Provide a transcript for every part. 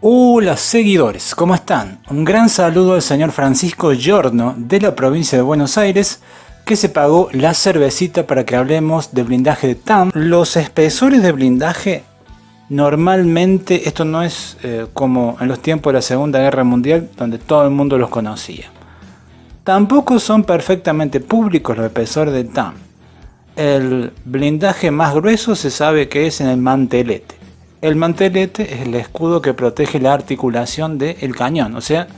Hola seguidores, ¿cómo están? Un gran saludo al señor Francisco Giorno de la provincia de Buenos Aires que se pagó la cervecita para que hablemos del blindaje de TAM. Los espesores de blindaje normalmente, esto no es como en los tiempos de la Segunda Guerra Mundial donde todo el mundo los conocía. Tampoco son perfectamente públicos los espesores de TAM. El blindaje más grueso se sabe que es en el mantelete. El mantelete es el escudo que protege la articulación del cañón, o sea,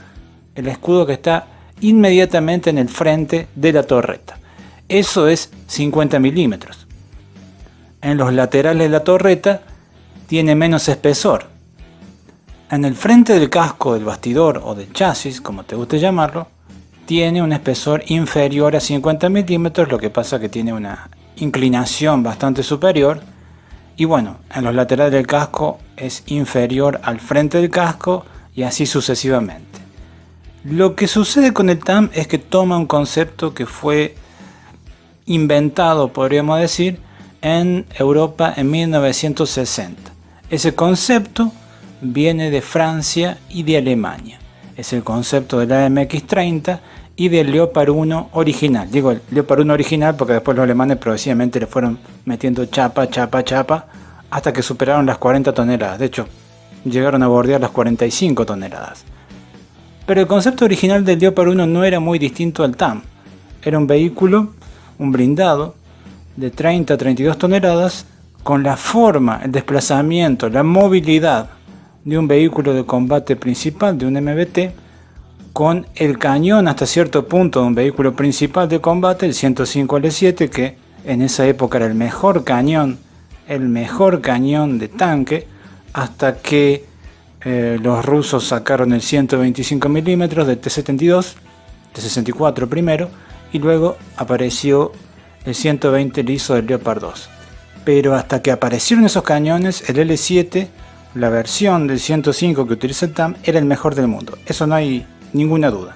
el escudo que está inmediatamente en el frente de la torreta. Eso es 50 milímetros. En los laterales de la torreta tiene menos espesor. En el frente del casco del bastidor o del chasis, como te guste llamarlo, tiene un espesor inferior a 50 milímetros, lo que pasa que tiene una inclinación bastante superior. Y bueno, en los laterales del casco es inferior al frente del casco y así sucesivamente. Lo que sucede con el TAM es que toma un concepto que fue inventado, podríamos decir, en Europa en 1960. Ese concepto viene de Francia y de Alemania. Es el concepto de la MX-30 y del Leopard 1 original. Digo el Leopard 1 original porque después los alemanes progresivamente le fueron metiendo chapa hasta que superaron las 40 toneladas. De hecho, llegaron a bordear las 45 toneladas. Pero el concepto original del Leopard 1 no era muy distinto al TAM. Era un vehículo, un blindado, de 30 a 32 toneladas, con la forma, el desplazamiento, la movilidad de un vehículo de combate principal, de un MBT, con el cañón hasta cierto punto de un vehículo principal de combate, el 105L7, que en esa época era el mejor cañón de tanque, hasta que los rusos sacaron el 125 milímetros de T-72, T-64 primero, y luego apareció el 120 liso del Leopard 2. Pero hasta que aparecieron esos cañones, el L7, la versión del 105 que utiliza el TAM, era el mejor del mundo. Eso no hay ninguna duda.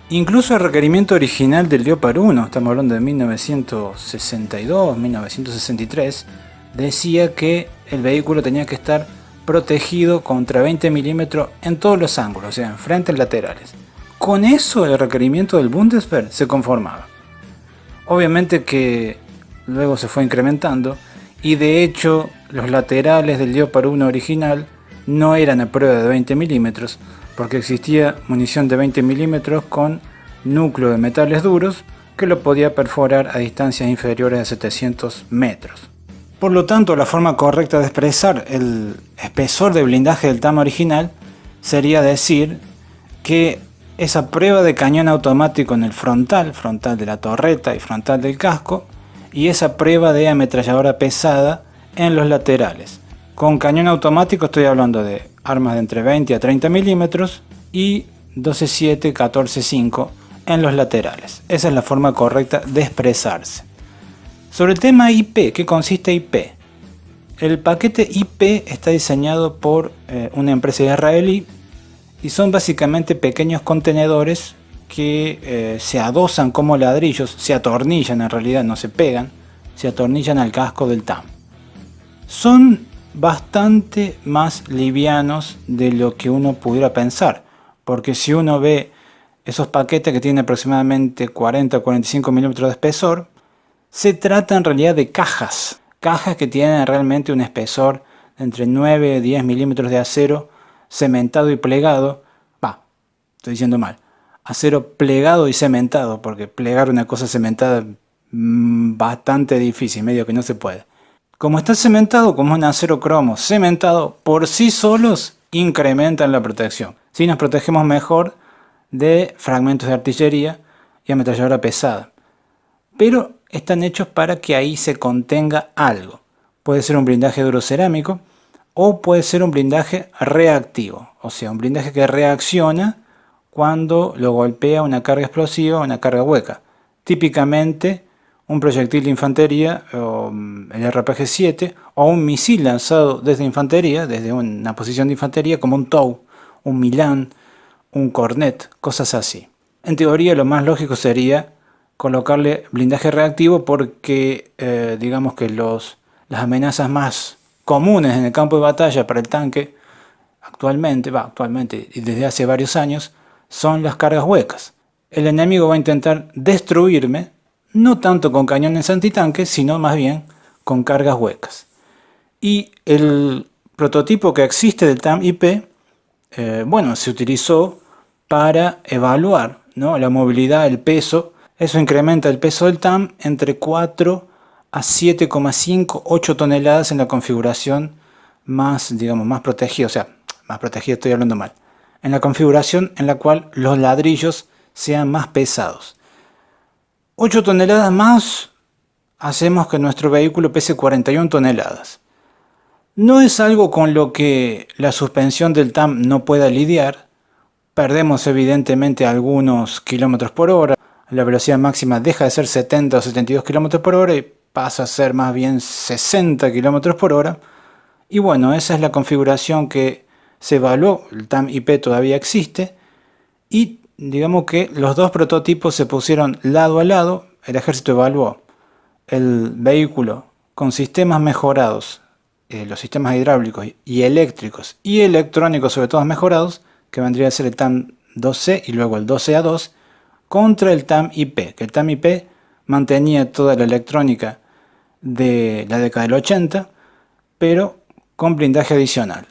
Incluso el requerimiento original del Leopard 1, estamos hablando de 1962, 1963, decía que el vehículo tenía que estar protegido contra 20 milímetros en todos los ángulos, o sea, en frente y laterales. Con eso el requerimiento del Bundeswehr se conformaba. Obviamente que luego se fue incrementando y de hecho los laterales del Leopard 1 original no eran a prueba de 20 milímetros, porque existía munición de 20 milímetros con núcleo de metales duros que lo podía perforar a distancias inferiores a 700 metros. Por lo tanto, la forma correcta de expresar el espesor de blindaje del TAM original sería decir que esa prueba de cañón automático en el frontal de la torreta y frontal del casco, y esa prueba de ametralladora pesada en los laterales. Con cañón automático estoy hablando de armas de entre 20 a 30 milímetros y 12.7, 14.5 en los laterales. Esa es la forma correcta de expresarse. Sobre el tema IP, ¿qué consiste IP? El paquete IP está diseñado por una empresa israelí y son básicamente pequeños contenedores que se adosan como ladrillos, se atornillan en realidad, no se pegan, se atornillan al casco del TAM. Son bastante más livianos de lo que uno pudiera pensar, porque si uno ve esos paquetes que tienen aproximadamente 40 o 45 milímetros de espesor, se trata en realidad de cajas que tienen realmente un espesor de entre 9 y 10 milímetros de acero cementado y plegado. Estoy diciendo mal, acero plegado y cementado, porque plegar una cosa cementada es bastante difícil, medio que no se puede. Como está cementado, como es un acero cromo cementado, por sí solos incrementan la protección. Si nos protegemos mejor de fragmentos de artillería y ametralladora pesada. Pero están hechos para que ahí se contenga algo. Puede ser un blindaje durocerámico o puede ser un blindaje reactivo. O sea, un blindaje que reacciona cuando lo golpea una carga explosiva o una carga hueca. Típicamente un proyectil de infantería, o el RPG-7, o un misil lanzado desde infantería, desde una posición de infantería, como un TOW, un Milan, un Cornet, cosas así. En teoría lo más lógico sería colocarle blindaje reactivo porque digamos que las amenazas más comunes en el campo de batalla para el tanque actualmente y desde hace varios años, son las cargas huecas. El enemigo va a intentar destruirme, no tanto con cañones antitanques, sino más bien con cargas huecas. Y el prototipo que existe del TAM-IP, se utilizó para evaluar, ¿no?, la movilidad, el peso. Eso incrementa el peso del TAM entre 4 a 7,5, 8 toneladas en la configuración más protegida, más protegida estoy hablando mal, en la configuración en la cual los ladrillos sean más pesados. 8 toneladas más hacemos que nuestro vehículo pese 41 toneladas. No es algo con lo que la suspensión del TAM no pueda lidiar. Perdemos evidentemente algunos kilómetros por hora. La velocidad máxima deja de ser 70 o 72 kilómetros por hora y pasa a ser más bien 60 kilómetros por hora. Y bueno, esa es la configuración que se evaluó. El TAM-IP todavía existe. Y digamos que los dos prototipos se pusieron lado a lado. El ejército evaluó el vehículo con sistemas mejorados, los sistemas hidráulicos y eléctricos y electrónicos sobre todo mejorados, que vendría a ser el TAM-2C y luego el 2CA2, contra el TAM-IP, que el TAM-IP mantenía toda la electrónica de la década del 80, pero con blindaje adicional.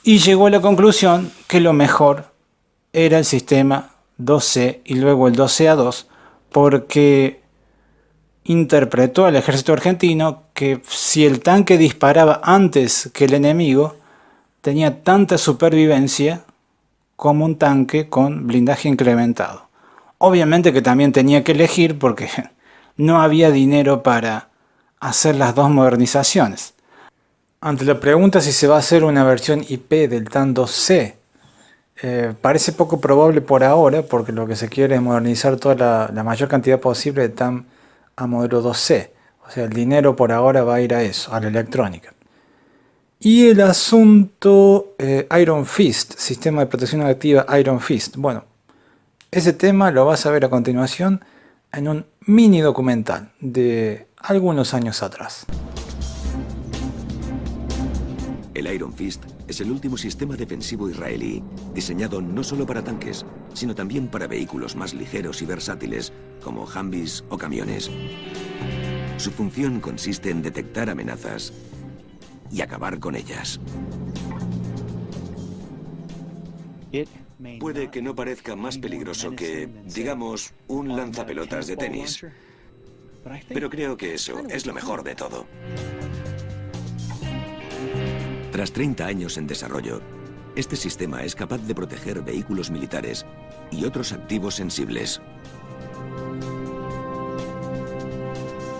Y llegó a la conclusión que lo mejor era el sistema 2C y luego el 2CA2, porque interpretó al ejército argentino que si el tanque disparaba antes que el enemigo, tenía tanta supervivencia como un tanque con blindaje incrementado. Obviamente que también tenía que elegir porque no había dinero para hacer las dos modernizaciones. Ante la pregunta si se va a hacer una versión IP del TAM-2C, parece poco probable por ahora, porque lo que se quiere es modernizar toda la mayor cantidad posible de TAM a modelo 2C. O sea, el dinero por ahora va a ir a eso, a la electrónica. Y el asunto Iron Fist, sistema de protección activa Iron Fist. Bueno, ese tema lo vas a ver a continuación en un mini documental de algunos años atrás. El Iron Fist es el último sistema defensivo israelí, diseñado no solo para tanques, sino también para vehículos más ligeros y versátiles, como Humvees o camiones. Su función consiste en detectar amenazas y acabar con ellas. Puede que no parezca más peligroso que, digamos, un lanzapelotas de tenis, pero creo que eso es lo mejor de todo. Tras 30 años en desarrollo, este sistema es capaz de proteger vehículos militares y otros activos sensibles.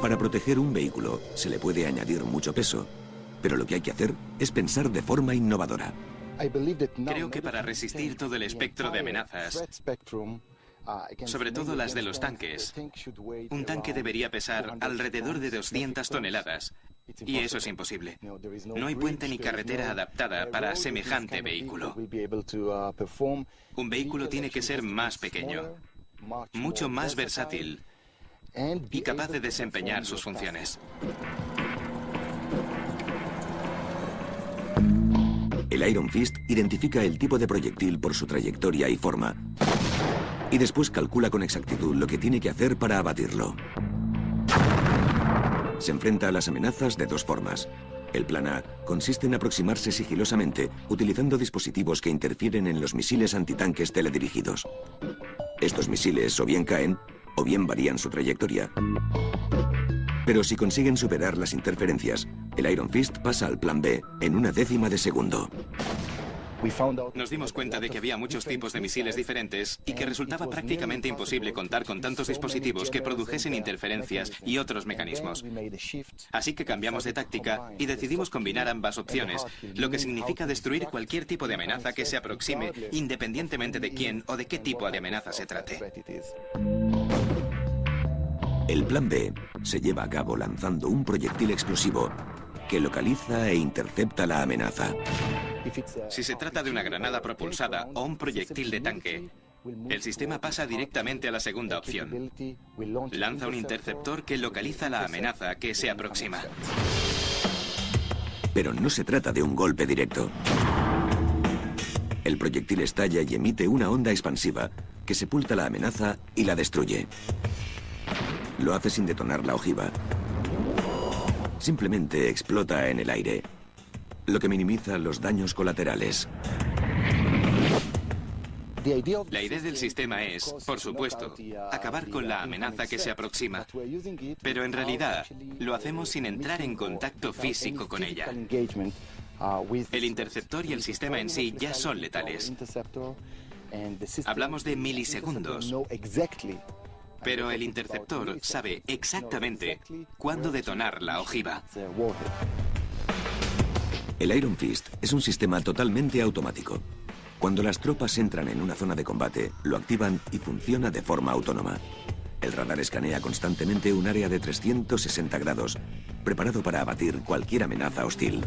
Para proteger un vehículo se le puede añadir mucho peso, pero lo que hay que hacer es pensar de forma innovadora. Creo que para resistir todo el espectro de amenazas, sobre todo las de los tanques, un tanque debería pesar alrededor de 200 toneladas. Y eso es imposible. No hay puente ni carretera adaptada para semejante vehículo. Un vehículo tiene que ser más pequeño, mucho más versátil y capaz de desempeñar sus funciones. El Iron Fist identifica el tipo de proyectil por su trayectoria y forma, y después calcula con exactitud lo que tiene que hacer para abatirlo. Se enfrenta a las amenazas de dos formas. El plan A consiste en aproximarse sigilosamente, utilizando dispositivos que interfieren en los misiles antitanques teledirigidos. Estos misiles o bien caen, o bien varían su trayectoria. Pero si consiguen superar las interferencias, el Iron Fist pasa al plan B en una décima de segundo. Nos dimos cuenta de que había muchos tipos de misiles diferentes y que resultaba prácticamente imposible contar con tantos dispositivos que produjesen interferencias y otros mecanismos. Así que cambiamos de táctica y decidimos combinar ambas opciones, lo que significa destruir cualquier tipo de amenaza que se aproxime, independientemente de quién o de qué tipo de amenaza se trate. El plan B se lleva a cabo lanzando un proyectil explosivo que localiza e intercepta la amenaza. Si se trata de una granada propulsada o un proyectil de tanque, el sistema pasa directamente a la segunda opción. Lanza un interceptor que localiza la amenaza que se aproxima. Pero no se trata de un golpe directo. El proyectil estalla y emite una onda expansiva que sepulta la amenaza y la destruye. Lo hace sin detonar la ojiva. Simplemente explota en el aire, lo que minimiza los daños colaterales. La idea del sistema es, por supuesto, acabar con la amenaza que se aproxima. Pero en realidad, lo hacemos sin entrar en contacto físico con ella. El interceptor y el sistema en sí ya son letales. Hablamos de milisegundos. Pero el interceptor sabe exactamente cuándo detonar la ojiva. El Iron Fist es un sistema totalmente automático. Cuando las tropas entran en una zona de combate, lo activan y funciona de forma autónoma. El radar escanea constantemente un área de 360 grados, preparado para abatir cualquier amenaza hostil.